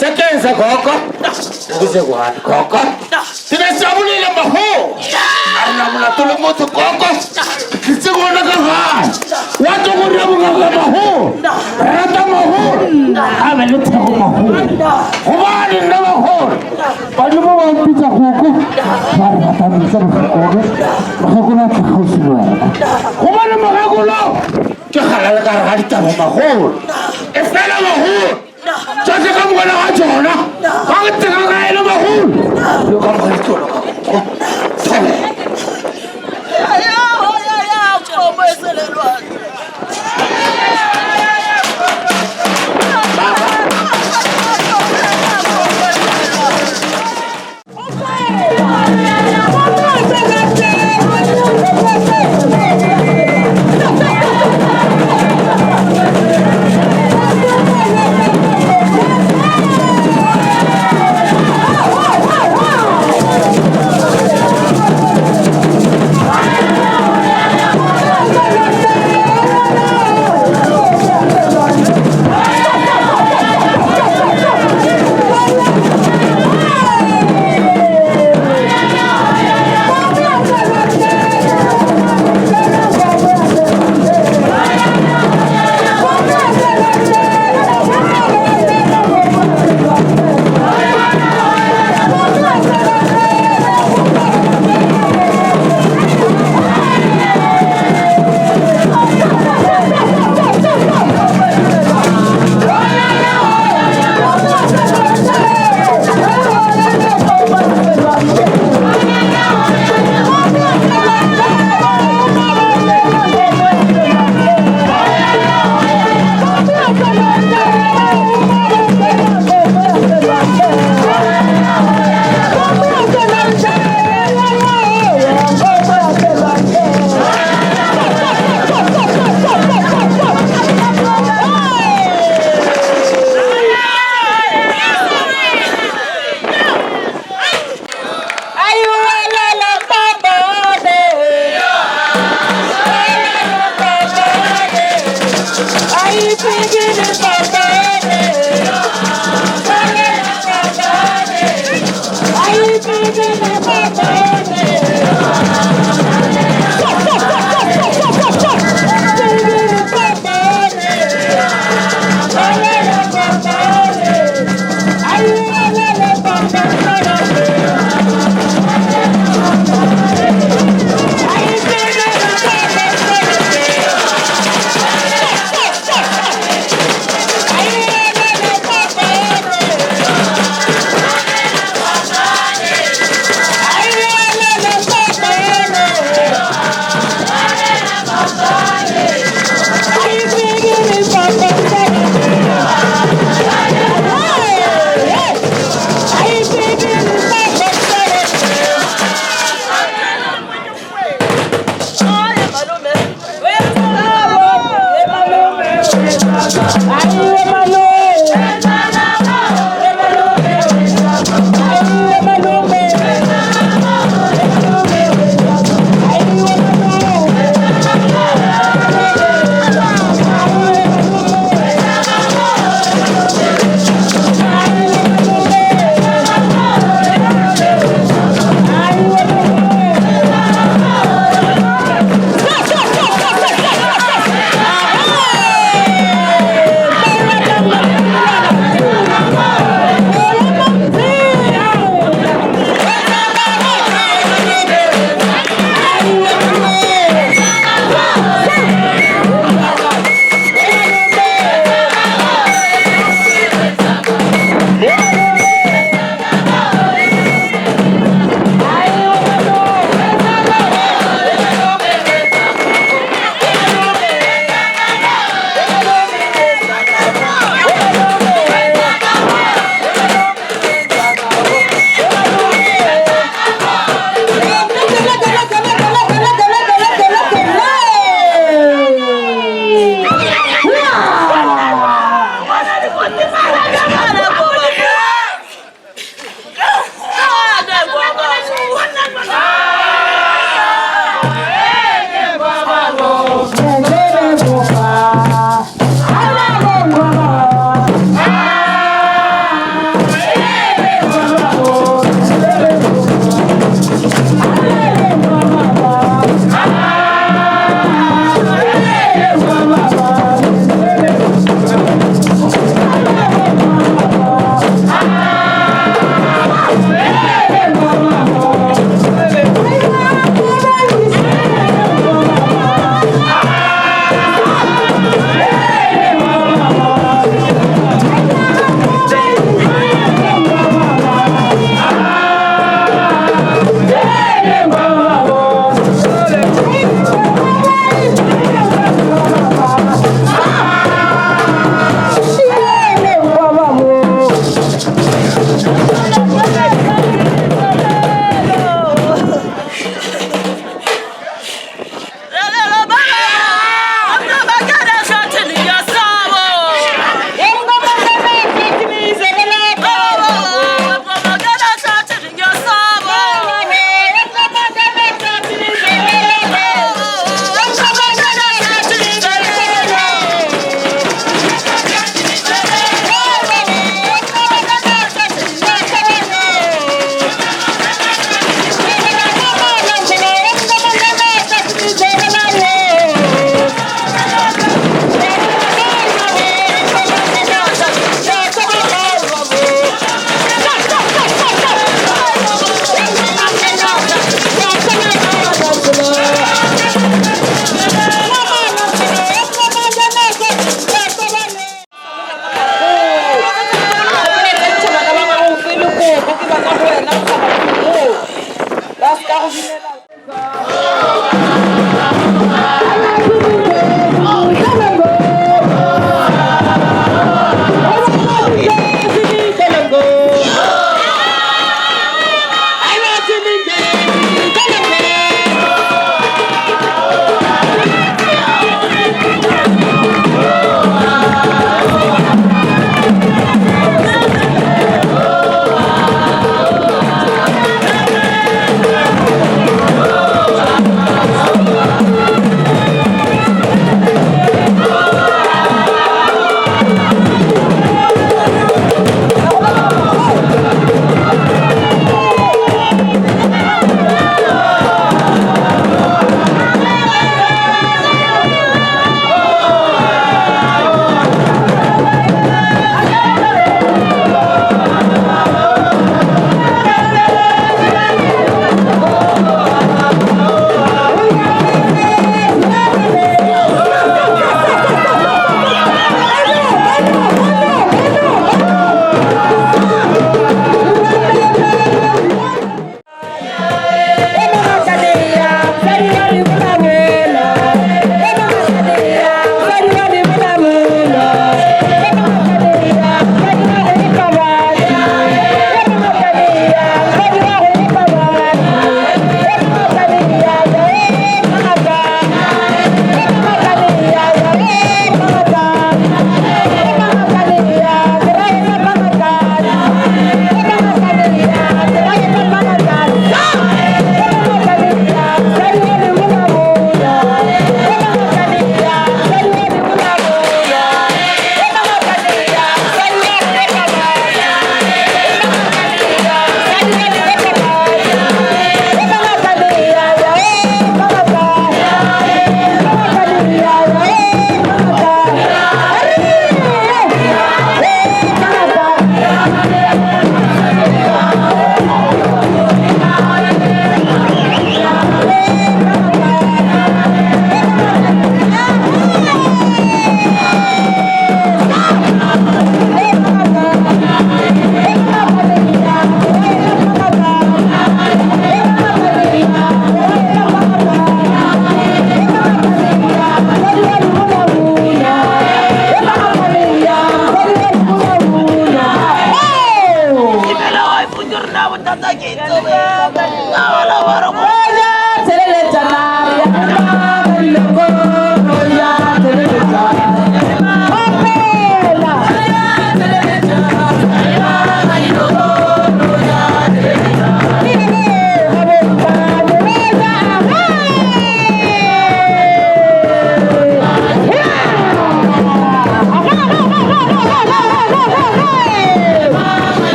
sekenza koko ukuze kwani koko sinasabulile maho arinamula tulumuntu koko kisingona kahani watu kuriabunga maho rata maho abeletheko maho kubani na maho balumo wampitsa koko bari batamisa bakoko bakakuna tlhausilwena kubani makakulo ke halala ka re ga ditaba maho e fela maho Jadi kamu kena ajar, nak? Kau tengah kaya nama hul. Lu kamu kena tolong.